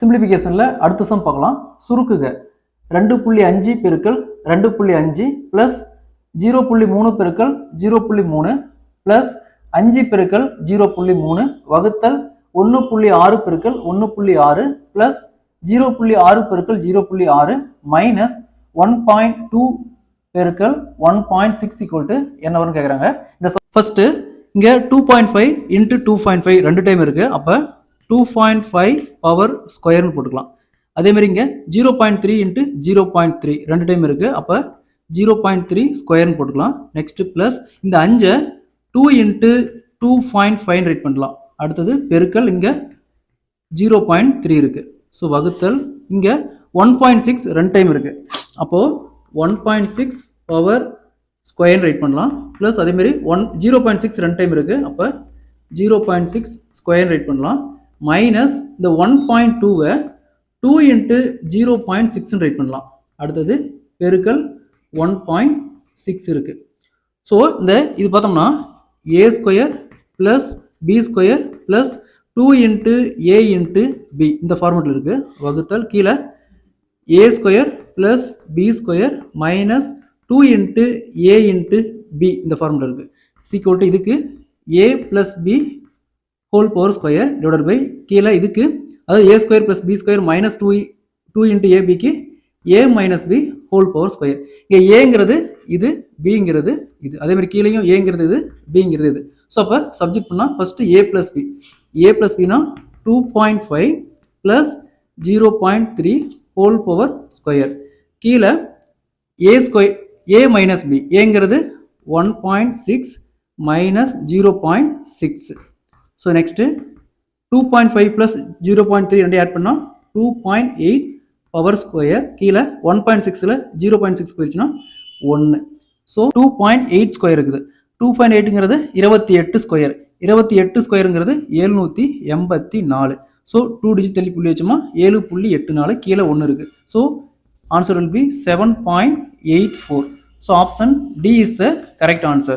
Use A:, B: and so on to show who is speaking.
A: சிம்பிளிஃபிகேஷனில் அடுத்த சம் பார்க்கலாம். சுருக்குக 2.5 பெருக்கல் 2.5 ப்ளஸ் 0.3 பெருக்கல் 0.3 ப்ளஸ் 5 பெருக்கல் 0.3 வகுத்தல் 1.6 பெருக்கல் 1.6 ப்ளஸ் 0.6 பெருக்கல் 0.6 மைனஸ் 1.2 பெருக்கல் 1.6 ஈக்குவல் டு என்ன வரும்னு கேட்குறாங்க. இந்த ஃபர்ஸ்ட் இங்கே 2.5 இன்ட்டு 2.5 ரெண்டு டைம் இருக்கு. அப்போ 2.5 பவர் ஸ்கொயர்னு போட்டுக்கலாம். அதே மாதிரி இங்கே 0.3 இன்ட்டு 0.3 ரெண்டு டைம் இருக்கு. அப்போ 0.3 ஸ்கொயர்னு போட்டுக்கலாம். நெக்ஸ்ட் பிளஸ் இந்த 5 2 இன்ட்டு 2.5 ரைட் பண்ணலாம். அடுத்தது பெருக்கல் இங்கே 0.3 இருக்கு. ஸோ வகுத்தல் இங்கே 1.6 ரெண்டு டைம் இருக்கு. அப்போ 1.6 பவர் ஸ்கொயர் ரைட் பண்ணலாம். ப்ளஸ் அதேமாரி 0.6 ரெண்டு டைம் இருக்கு. அப்போ 0.6 ஸ்கொயர் ரைட் பண்ணலாம். மைனஸ் இந்த 1.2வை 2 இன்ட்டு 0.6 ரைட் பண்ணலாம். அடுத்தது பெருக்கல் 1.6 இருக்கு. ஸோ இந்த இது பார்த்தோம்னா a square plus b square plus 2 into a into b இந்த ஃபார்மெட்டில் இருக்கு. வகுத்தல் கீழே a square plus b square minus 2 into a into b இந்த ஃபார்முலா இருக்கு. சீக்வல் டு இதுக்கு a plus b whole power square divided by கீழே இதுக்கு அதாவது a square plus b square minus 2 into ஏபிக்கு a minus b whole power square. இங்கே ஏங்கிறது இது, பிங்கிறது இது, அதே மாதிரி கீழேயும் ஏங்கிறது இது, பிங்கிறது இது. ஸோ அப்போ சப்ஜெக்ட் பண்ணால் ஃபர்ஸ்ட் ஏ ப்ளஸ் பி. ஏ ப்ளஸ் பினா 2.5 ப்ளஸ் 0.3 ஹோல் பவர் ஸ்கொயர். கீழே a square A minus B, ஏங்கிறது 1.6 மைனஸ் 0.6. ஸோ நெக்ஸ்ட்டு 2.5 ப்ளஸ் 0.3 ரெண்டு ஆட் பண்ணால் 2.8 பவர் ஸ்கொயர். கீழே 1.6ல் 0.6 போயிடுச்சுன்னா 1. ஸோ 2.8 ஸ்கொயர் இருக்குது. 2.8ங்கிறது 28 ஸ்கொயர். 28 ஸ்கொயருங்கிறது 784. ஸோ 2 டிஜிட் தள்ளி புள்ளி வச்சோமா 7.84 கீழே 1 இருக்குது. So answer will be 7.84. So option D is the correct answer.